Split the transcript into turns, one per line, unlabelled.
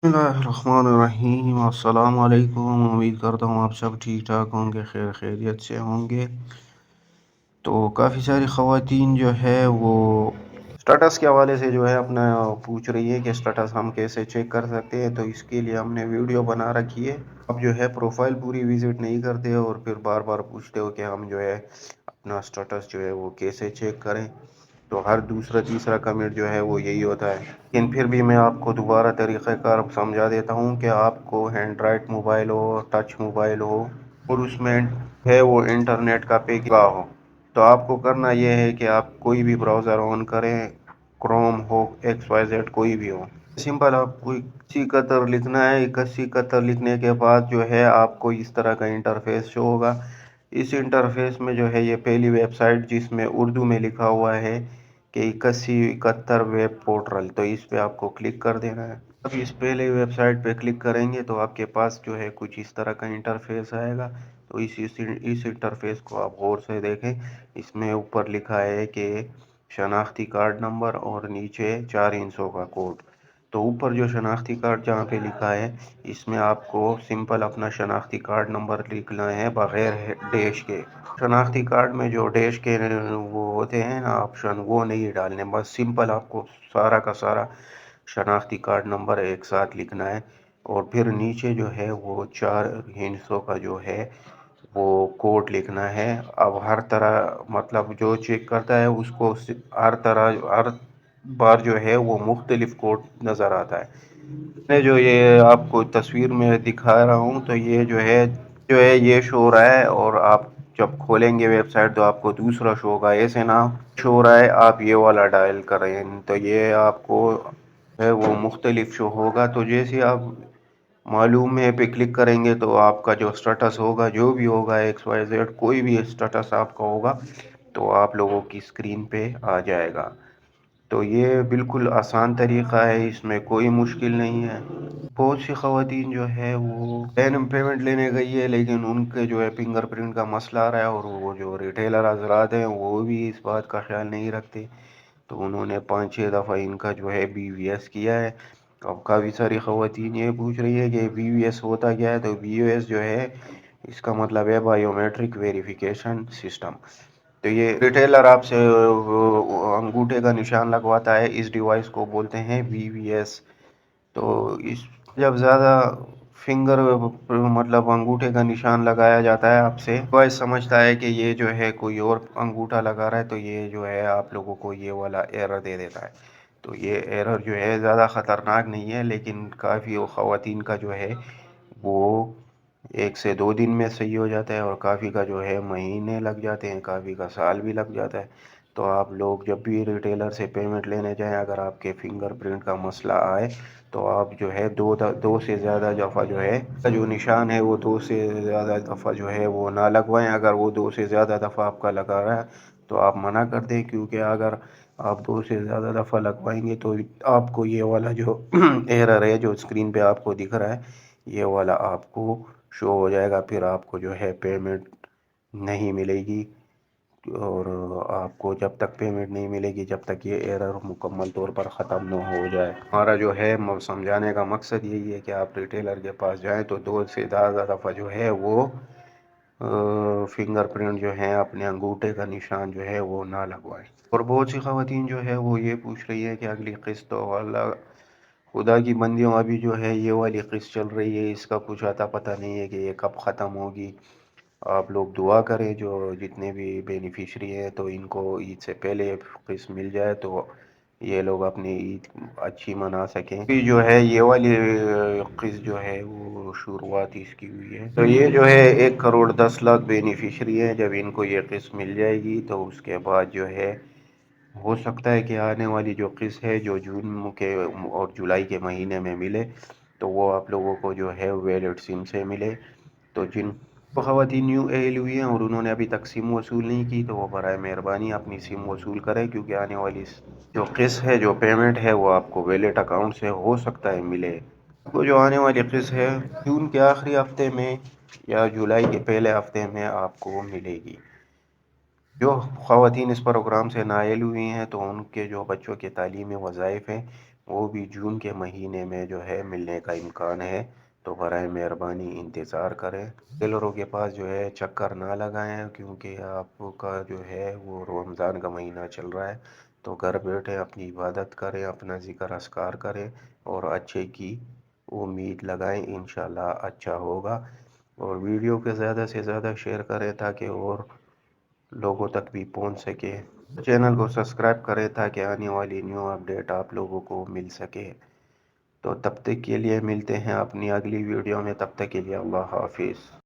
बिस्मिल्लाहिर्रहमानिर्रहीम। अस्सलाम वालेकुम। उम्मीद करता हूँ आप सब ठीक ठाक होंगे, खैर खैरियत से होंगे। तो काफ़ी सारी ख़वातीन जो है वो स्टेटस के हवाले से जो है अपना पूछ रही है कि स्टेटस हम कैसे चेक कर सकते हैं। तो इसके लिए हमने वीडियो बना रखी है। आप जो है प्रोफाइल पूरी विज़िट नहीं करते हो और फिर बार बार पूछते हो कि हम जो है अपना स्टेटस जो है वो कैसे चेक करें। तो हर दूसरा तीसरा कमेंट जो है वो यही होता है। लेकिन फिर भी मैं आपको दोबारा तरीक़ाकार समझा देता हूँ कि आपको एंड्रॉयड मोबाइल हो, टच मोबाइल हो और उसमें है वो इंटरनेट का पैक हो, तो आपको करना ये है कि आप कोई भी ब्राउज़र ऑन करें, क्रोम हो, एक्स वाई जेड कोई भी हो। सिंपल आपको कसी कतर लिखना है। कसी कतर लिखने के बाद जो है आपको इस तरह का इंटरफेस शो होगा। इस इंटरफेस में जो है ये पहली वेबसाइट जिसमें उर्दू में लिखा हुआ है कि 8171 वेब पोर्टल, तो इस पे आपको क्लिक कर देना है। अब इस पहले वेबसाइट पे क्लिक करेंगे तो आपके पास जो है कुछ इस तरह का इंटरफेस आएगा। तो इस इंटरफेस को आप गौर से देखें। इसमें ऊपर लिखा है कि शनाख्ती कार्ड नंबर और नीचे 4 हिस्सों का कोड। तो ऊपर जो शनाख्ती कार्ड जहाँ पे लिखा है इसमें आपको सिंपल अपना शनाख्ती कार्ड नंबर लिखना है बग़ैर डैश के। शनाख्ती कार्ड में जो डैश के वो होते हैं ना ऑप्शन, वो नहीं डालने, बस सिंपल आपको सारा का सारा शनाख्ती कार्ड नंबर एक साथ लिखना है। और फिर नीचे जो है वो 4 हिस्सों का जो है वो कोड लिखना है। अब हर तरह मतलब जो चेक करता है उसको हर तरह हर बार जो है वो मुख्तलिफ कोड नज़र आता है। मैं जो ये आपको तस्वीर में दिखा रहा हूँ तो ये जो है ये शो हो रहा है। और आप जब खोलेंगे वेबसाइट तो आपको दूसरा शो होगा। ऐसे ना शो हो रहा है आप ये वाला डायल करें तो ये आपको है वो मुख्तलिफ शो होगा। तो जैसे आप मालूम है पे क्लिक करेंगे तो आपका जो स्टेटस होगा, जो भी होगा एक्स वाई जेड कोई भी स्टेटस आपका होगा तो आप लोगों की स्क्रीन पे आ जाएगा। तो ये बिल्कुल आसान तरीक़ा है, इसमें कोई मुश्किल नहीं है। बहुत सी ख़वातीन जो है वो पेमेंट लेने गई है लेकिन उनके जो है फिंगरप्रिंट का मसला आ रहा है और वो जो रिटेलर हजरात हैं वो भी इस बात का ख्याल नहीं रखते। तो उन्होंने 5-6 दफ़ा इनका जो है BVS किया है। अब काफ़ी सारी ख़वातीन ये पूछ रही है कि BVS होता क्या है। तो BVS जो है इसका मतलब है बायोमेट्रिक वेरिफिकेशन सिस्टम। तो ये रिटेलर आपसे अंगूठे का निशान लगवाता है, इस डिवाइस को बोलते हैं BVS। तो इस जब ज़्यादा फिंगर मतलब अंगूठे का निशान लगाया जाता है आपसे, डिवाइस समझता है कि ये जो है कोई और अंगूठा लगा रहा है, तो ये जो है आप लोगों को ये वाला एरर दे देता है। तो ये एरर जो है ज़्यादा ख़तरनाक नहीं है लेकिन काफ़ी ख़वातीन का जो है वो 1 से 2 दिन में सही हो जाता है और काफ़ी का जो है महीने लग जाते हैं, काफ़ी का साल भी लग जाता है। तो आप लोग जब भी रिटेलर से पेमेंट लेने जाएं, अगर आपके फिंगरप्रिंट का मसला आए तो आप जो है दो से ज़्यादा दफ़ा जो है जो निशान है वो 2 से ज़्यादा दफ़ा जो है वो ना लगवाएं। अगर वो 2 से ज़्यादा दफ़ा आपका लगा रहा है तो आप मना कर दें, क्योंकि अगर आप 2 से ज़्यादा दफ़ा लगवाएंगे तो आपको ये वाला जो एरर है जो स्क्रीन पे आपको दिख रहा है ये वाला आपको शो हो जाएगा। फिर आपको जो है पेमेंट नहीं मिलेगी। और आपको जब तक पेमेंट नहीं मिलेगी जब तक ये एरर मुकम्मल तौर पर ख़त्म न हो जाए। हमारा जो है समझाने का मकसद यही है कि आप रिटेलर के पास जाएं तो 2 से ज़्यादा दफ़ा जो है वो फिंगरप्रिंट जो है अपने अंगूठे का निशान जो है वो ना लगवाएं। और बहुत सी ख़वातीन जो है वो ये पूछ रही है कि अगली किस्त वाला खुदा की बंदियों अभी जो है ये वाली किस्त चल रही है, इसका कुछ अता पता नहीं है कि ये कब ख़त्म होगी। आप लोग दुआ करें जो जितने भी बेनिफिशरी हैं तो इनको ईद से पहले किस्त मिल जाए तो ये लोग अपनी ईद अच्छी मना सकें। अभी जो है ये वाली किस्त जो है वो शुरुआत इसकी हुई है। तो ये जो है 1 करोड़ 10 लाख बेनिफिशरी हैं। जब इनको ये किस्त मिल जाएगी तो उसके बाद जो है हो सकता है कि आने वाली जो किस्त है जो जून के और जुलाई के महीने में मिले तो वो आप लोगों को जो है वैलिड सिम से मिले। तो जिन ख़वातीन न्यू एल हुई हैं और उन्होंने अभी तक सिम वसूल नहीं की तो वो बराए मेहरबानी अपनी सिम वसूल करें, क्योंकि आने वाली जो किस्त है जो पेमेंट है वो आपको वैलेट अकाउंट से हो सकता है मिले। आपको जो आने वाली किस्त है जून के आखिरी हफ्ते में या जुलाई के पहले हफ्ते में आपको मिलेगी। जो ख़वातीन इस प्रोग्राम से नायल हुई हैं तो उनके जो बच्चों के तालीमी वज़ाइफ़ हैं وہ بھی جون کے مہینے میں جو ہے ملنے کا امکان ہے، تو برائے مہربانی انتظار کریں۔ ٹیلروں کے پاس جو ہے چکر نہ لگائیں، کیونکہ آپ کا جو ہے وہ رمضان کا مہینہ چل رہا ہے، تو گھر بیٹھے اپنی عبادت کریں، اپنا ذکر اذکار کریں اور اچھے کی امید لگائیں، انشاءاللہ اچھا ہوگا۔ اور ویڈیو کے زیادہ سے زیادہ شیئر کریں تاکہ اور لوگوں تک بھی پہنچ سکے۔ چینل کو سبسکرائب کریں تاکہ آنے والی نیو اپڈیٹ آپ لوگوں کو مل سکے۔ تو تب تک کے لیے ملتے ہیں اپنی اگلی ویڈیو میں، تب تک کے لیے اللہ حافظ۔